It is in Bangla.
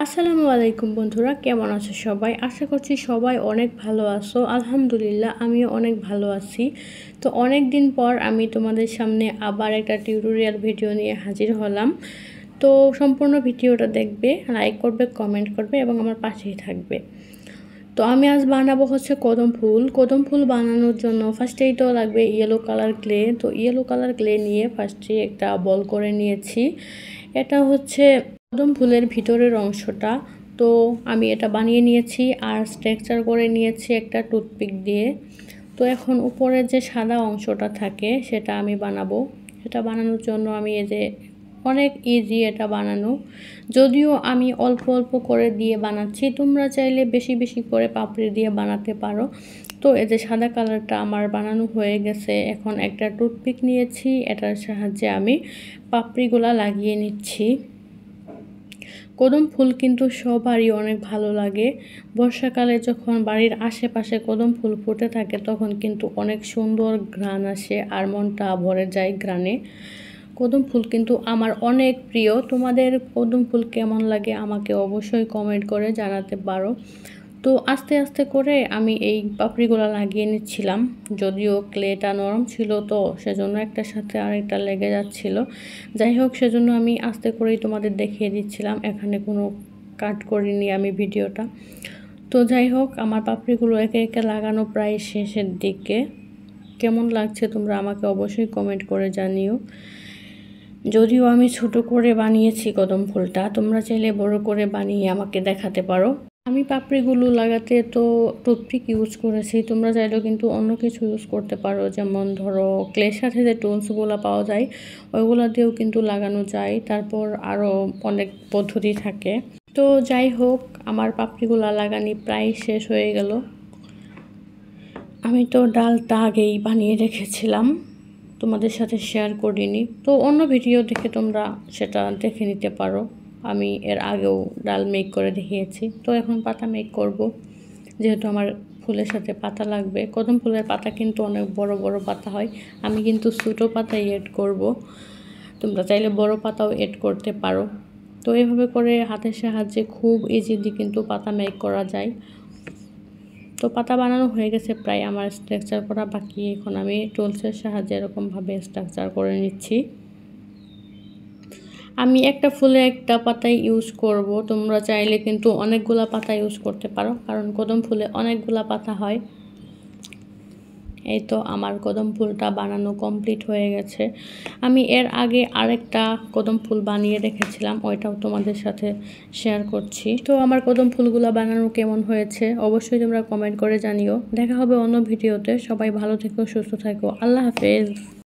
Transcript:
আসসালামু আলাইকুম বন্ধুরা, কেমন আছো সবাই? আশা করছি সবাই অনেক ভালো আছো। আলহামদুলিল্লাহ আমিও অনেক ভালো আছি। তো অনেক দিন পর আমি তোমাদের সামনে আবার একটা টিউটোরিয়াল ভিডিও নিয়ে হাজির হলাম। তো সম্পূর্ণ ভিডিওটা দেখবে, লাইক করবে, কমেন্ট করবে এবং আমার পাশেই থাকবে। তো আমি আজ বানাবো হচ্ছে কদম ফুল। কদম ফুল বানানোর জন্য ফার্স্টেই তো লাগবে ইয়েলো কালার ক্লে। তো ইয়েলো কালার ক্লে নিয়ে ফার্স্টে একটা বল করে নিয়েছি। এটা হচ্ছে কদম ফুলের ভিতরের অংশটা। তো আমি এটা বানিয়ে নিয়েছি আর স্ট্রাকচার করে নিয়েছি একটা টুথপিক দিয়ে। তো এখন উপরে যে সাদা অংশটা থাকে সেটা আমি বানাবো। এটা বানানোর জন্য আমি এই যে অনেক ইজি এটা বানানো, যদিও আমি অল্প অল্প করে দিয়ে বানাচ্ছি, তোমরা চাইলে বেশি বেশি করে পাপড়ি দিয়ে বানাতে পারো। তো এই যে সাদা কালারটা আমার বানানো হয়ে গেছে। এখন একটা টুথপিক নিয়েছি, এটার সাহায্যে আমি পাপড়িগুলা লাগিয়ে নিচ্ছি। কদম ফুল কিন্তু সবারই অনেক ভালো লাগে। বর্ষাকালে যখন বাড়ির আশেপাশে কদম ফুল ফুটে থাকে তখন কিন্তু অনেক সুন্দর ঘ্রাণ আসে আর মনটা ভরে যায় ঘ্রাণে। কদম ফুল কিন্তু আমার অনেক প্রিয়। তোমাদের কদম ফুল কেমন লাগে আমাকে অবশ্যই কমেন্ট করে জানাতে পারো। তো আস্তে আস্তে করে আমি এই পাপড়িগুলো লাগিয়ে নিচ্ছিলাম, যদিও ক্লেটা নরম ছিল তো সেজন্য একটার সাথে আরেকটা লেগে যাচ্ছিল। যাই হোক, সেজন্য আমি আস্তে করেই তোমাদের দেখিয়ে দিচ্ছিলাম, এখানে কোনো কাট করিনি আমি ভিডিওটা। তো যাই হোক, আমার পাপড়িগুলো একে একে লাগানো প্রায় শেষের দিকে। কেমন লাগছে তোমরা আমাকে অবশ্যই কমেন্ট করে জানিও। যদিও আমি ছোট করে বানিয়েছি কদম ফুলটা, তোমরা চাইলে বড় করে বানিয়ে আমাকে দেখাতে পারো। আমি পাপড়িগুলো লাগাতে তো টুথপিক ইউজ করেছি, তোমরা চাইলেও কিন্তু অন্য কিছু ইউজ করতে পারো। যেমন ধরো ক্লের সাথে যে টুলসগুলো পাওয়া যায় ওইগুলো দিয়েও কিন্তু লাগানো যায়। তারপর আরও অনেক পদ্ধতি থাকে। তো যাই হোক, আমার পাপড়িগুলো লাগানি প্রায় শেষ হয়ে গেল। আমি তো ডালটা আগেই বানিয়ে রেখেছিলাম, তোমাদের সাথে শেয়ার করিনি। তো অন্য ভিডিও দেখে তোমরা সেটা দেখে নিতে পারো। আমি এর আগেও ডাল মেক করে দেখিয়েছি। তো এখন পাতা মেক করব, যেহেতু আমার ফুলের সাথে পাতা লাগবে। কদম ফুলের পাতা কিন্তু অনেক বড় বড় পাতা হয়, আমি কিন্তু ছোটো পাতাই এড করব। তোমরা চাইলে বড় পাতাও এড করতে পারো। তো এইভাবে করে হাতের সাহায্যে খুব ইজিলি কিন্তু পাতা মেক করা যায়। তো পাতা বানানো হয়ে গেছে প্রায়, আমার স্ট্রাকচার করা বাকি। এখন আমি টুলসের সাহায্যে এরকমভাবে স্ট্রাকচার করে নিচ্ছি। আমি একটা ফুলে একটা পাতাই ইউজ করব, তোমরা চাইলে কিন্তু অনেকগুলা পাতা ইউজ করতে পারো, কারণ কদম ফুলে অনেকগুলা পাতা হয়। এই তো আমার কদম ফুলটা বানানো কমপ্লিট হয়ে গেছে। আমি এর আগে আরেকটা কদম ফুল বানিয়ে রেখেছিলাম, ওইটাও তোমাদের সাথে শেয়ার করছি। তো আমার কদম ফুলগুলো বানানো কেমন হয়েছে অবশ্যই তোমরা কমেন্ট করে জানিও। দেখা হবে অন্য ভিডিওতে। সবাই ভালো থেকো, সুস্থ থাকো। আল্লাহ হাফেজ।